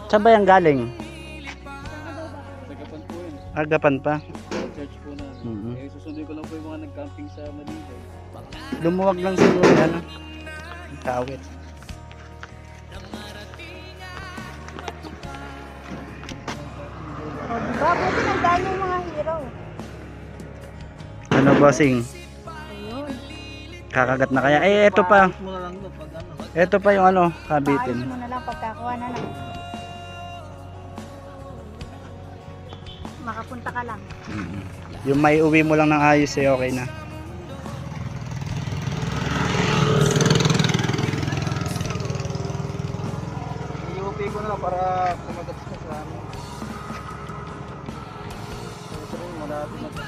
Saan ba yan galing? Tagapan po yun. Agapan pa. Church po na. Eh, susunduin ko lang po yung mga nag-camping sa Malibay. Lumuwag lang siguro yan. Kawit. O, diba? Buti nandaan yung mga hero. Ano bossing? Ayun. Kakagat na kaya. Eh, ito pa. Mo na lang doon pag ano. Ito pa yung ano, Paayos kabitin. mo na lang pagkakuha na lang. Makapunta ka lang. Yung may uwi mo lang ng ayos eh, okay na. I-UP ko na para kumagat siya sa amin. Ito rin, malapit na to.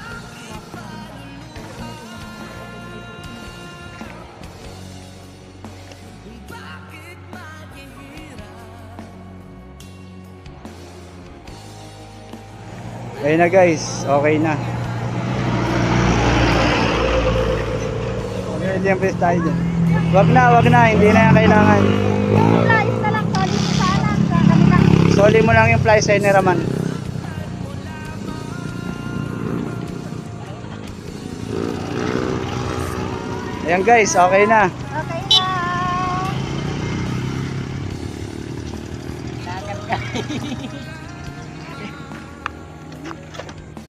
Ayun na guys, okay na. Okay, diyan pwes tayo dyan. Wag na, hindi na yan kailangan. Yung flies na lang, solid mo sana sa kanila. Soli mo lang yung fly sign ni Raman. Ayan guys, okay na. Okay na. Dagat ka.